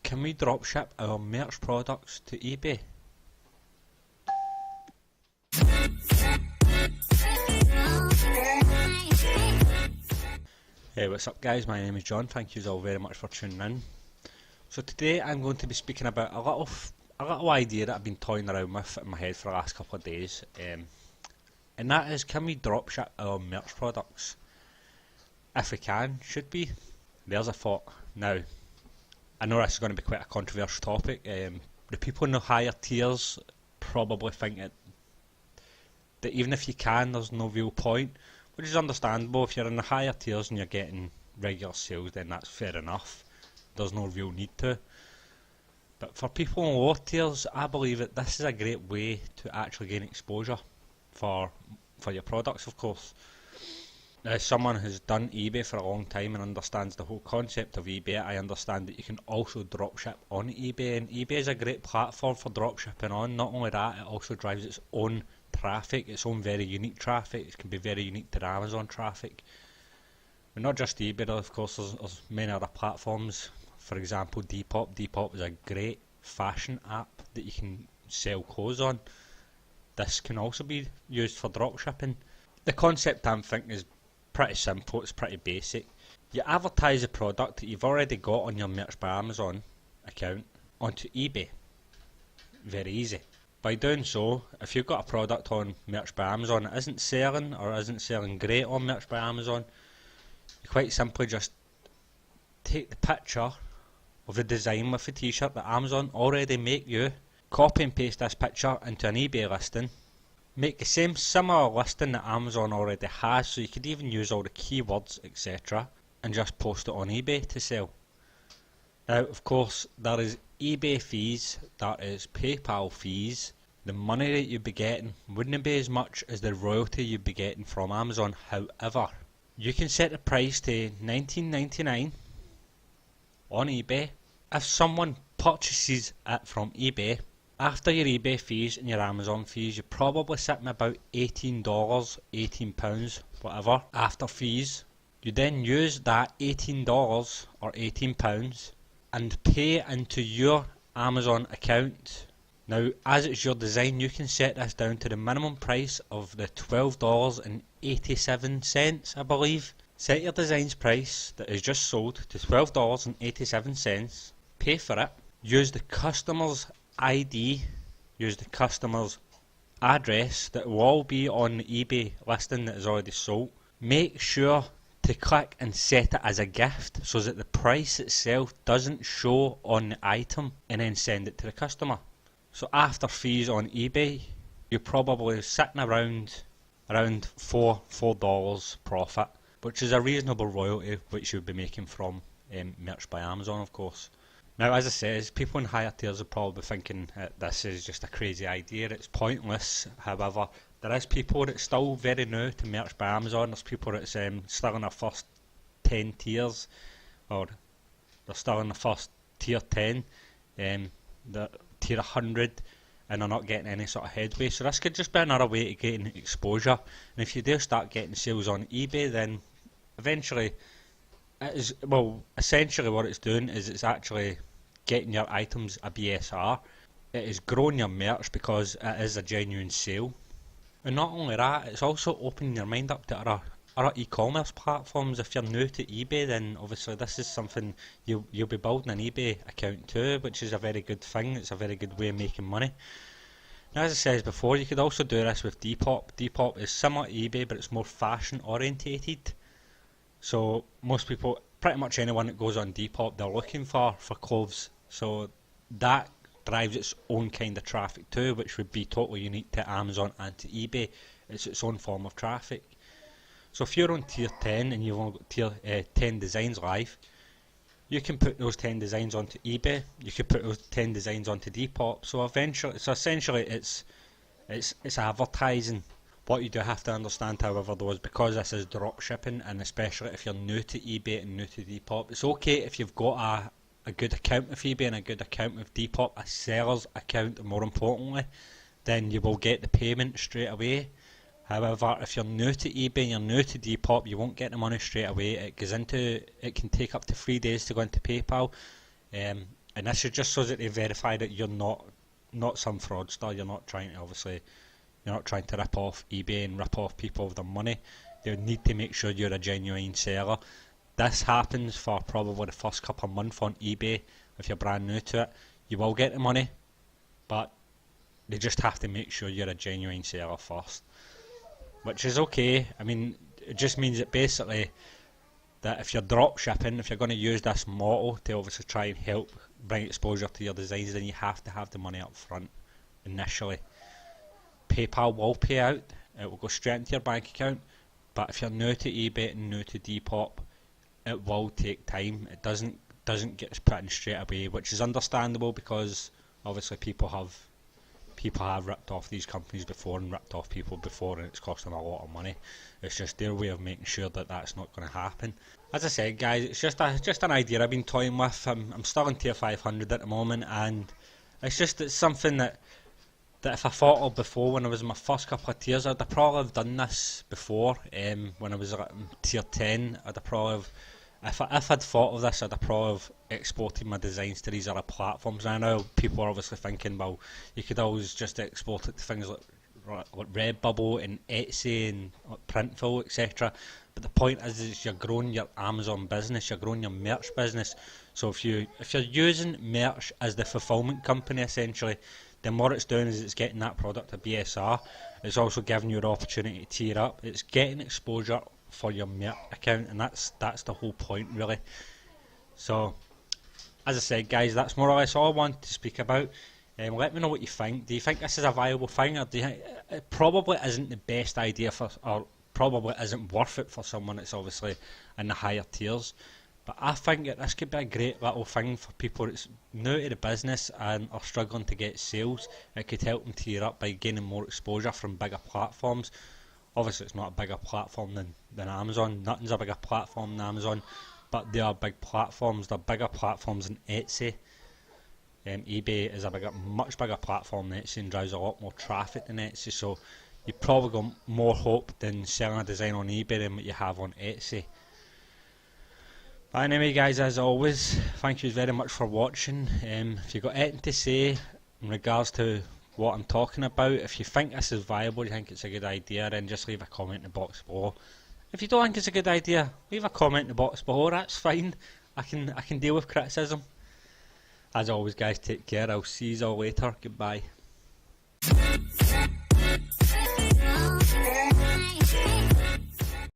Can we dropship our merch products to eBay? Hey, what's up guys, my name is John, thank you all very much for tuning in. So today I'm going to be speaking about a little idea that I've been toying around with in my head for the last couple of days, and that is, can we dropship our merch products? If we can, should we? There's a thought. Now, I know this is going to be quite a controversial topic. The people in the higher tiers probably think that even if you can, there's no real point, which is understandable. If you're in the higher tiers and you're getting regular sales, then that's fair enough. There's no real need to. But for people in lower tiers, I believe that this is a great way to actually gain exposure for your products, of course. As someone who's done eBay for a long time and understands the whole concept of eBay, I understand that you can also dropship on eBay, and eBay is a great platform for dropshipping on. Not only that, it also drives its own traffic, its own very unique traffic. It can be very unique to the Amazon traffic. But not just eBay though, of course, there's many other platforms. For example, Depop. Depop is a great fashion app that you can sell clothes on. This can also be used for dropshipping. The concept I'm thinking is pretty simple, it's pretty basic. You advertise a product that you've already got on your Merch by Amazon account onto eBay. Very easy. By doing so, if you've got a product on Merch by Amazon that isn't selling or isn't selling great on Merch by Amazon, you quite simply just take the picture of the design with the t-shirt that Amazon already make you, copy and paste this picture into an eBay listing, make the same similar listing that Amazon already has, so you could even use all the keywords, etc., and just post it on eBay to sell. Now, of course, there is eBay fees, there is PayPal fees. The money that you'd be getting wouldn't be as much as the royalty you'd be getting from Amazon. However, you can set the price to $19.99 on eBay. If someone purchases it from eBay, after your eBay fees and your Amazon fees, you're probably sitting about $18, £18, whatever, after fees. You then use that $18 or £18 and pay into your Amazon account. Now, as it's your design, you can set this down to the minimum price of the $12.87, I believe. Set your design's price that is just sold to $12.87, pay for it, use the customer's ID, use the customer's address that will all be on the eBay listing that is already sold. Make sure to click and set it as a gift so that the price itself doesn't show on the item, and then send it to the customer. So after fees on eBay, you're probably sitting around $4 profit, which is a reasonable royalty which you'll be making from Merch by Amazon, of course. Now, as I said, people in higher tiers are probably thinking that this is just a crazy idea, it's pointless. However, there is people that's still very new to Merch by Amazon. There's people that's still in their first 10 tiers, or they're still in the first tier 10, the tier 100, and they're not getting any sort of headway. So this could just be another way to gain exposure. And if you do start getting sales on eBay, then eventually, essentially what it's doing is it's actually getting your items a BSR. It is growing your merch because it is a genuine sale. And not only that, it's also opening your mind up to other e-commerce platforms. If you're new to eBay, then obviously this is something you'll be building an eBay account too, which is a very good thing. It's a very good way of making money. Now, as I said before, you could also do this with Depop. Depop is similar to eBay, but it's more fashion orientated. So most people, pretty much anyone that goes on Depop, they're looking for clothes. So that drives its own kind of traffic too, which would be totally unique to Amazon and to eBay. It's its own form of traffic. So if you're on tier 10 and you've only got tier 10 designs live, you can put those 10 designs onto eBay. You could put those 10 designs onto Depop. So essentially it's advertising. What you do have to understand, however, though, is because this is drop shipping, and especially if you're new to eBay and new to Depop, it's okay if you've got a good account with eBay and a good account with Depop, a seller's account more importantly, then you will get the payment straight away. However, if you're new to eBay and you're new to Depop, you won't get the money straight away. It can take up to 3 days to go into PayPal, and And this is just so that they verify that you're not some fraudster. You're not trying to rip off eBay and rip off people of their money. They need to make sure you're a genuine seller. This happens for probably the first couple of months on eBay. If you're brand new to it, you will get the money, but they just have to make sure you're a genuine seller first, which is okay. I mean, it just means that basically that if you're drop shipping, if you're going to use this model to obviously try and help bring exposure to your designs, then you have to have the money up front initially. PayPal will pay out, it will go straight into your bank account, but if you're new to eBay and new to Depop, it will take time. It doesn't get put in straight away, which is understandable because obviously people have ripped off these companies before and ripped off people before, and it's cost them a lot of money. It's just their way of making sure that that's not going to happen. As I said, guys, it's just an idea I've been toying with. I'm still in tier 500 at the moment, and it's something that if I thought of before when I was in my first couple of tiers, I'd have probably have done this before. When I was at tier 10, I'd have probably if I'd thought of this, I'd have probably have exported my designs to these other platforms. And I know people are obviously thinking, well, you could always just export it to things like Redbubble and Etsy and Printful, etc. But the point is you're growing your Amazon business, you're growing your merch business. So if you're using merch as the fulfillment company essentially, then what it's doing is it's getting that product to BSR. It's also giving you the opportunity to tier up. It's getting exposure for your merch account, and that's the whole point really. So as I said, guys, that's more or less all I wanted to speak about. Let me know what you think. Do you think this is a viable thing, or do you think it probably isn't the best idea or probably isn't worth it for someone that's obviously in the higher tiers? But I think that this could be a great little thing for people that's new to the business and are struggling to get sales. It could help them tier up by gaining more exposure from bigger platforms. Obviously it's not a bigger platform than Amazon. Nothing's a bigger platform than Amazon, but they are big platforms. They're bigger platforms than Etsy. eBay is much bigger platform than Etsy and drives a lot more traffic than Etsy, so you probably got more hope than selling a design on eBay than what you have on Etsy. But anyway, guys, as always, thank you very much for watching. If you've got anything to say in regards to what I'm talking about, if you think this is viable, you think it's a good idea, then just leave a comment in the box below. If you don't think it's a good idea, leave a comment in the box below. That's fine. I can deal with criticism. As always, guys, take care. I'll see you all later. Goodbye.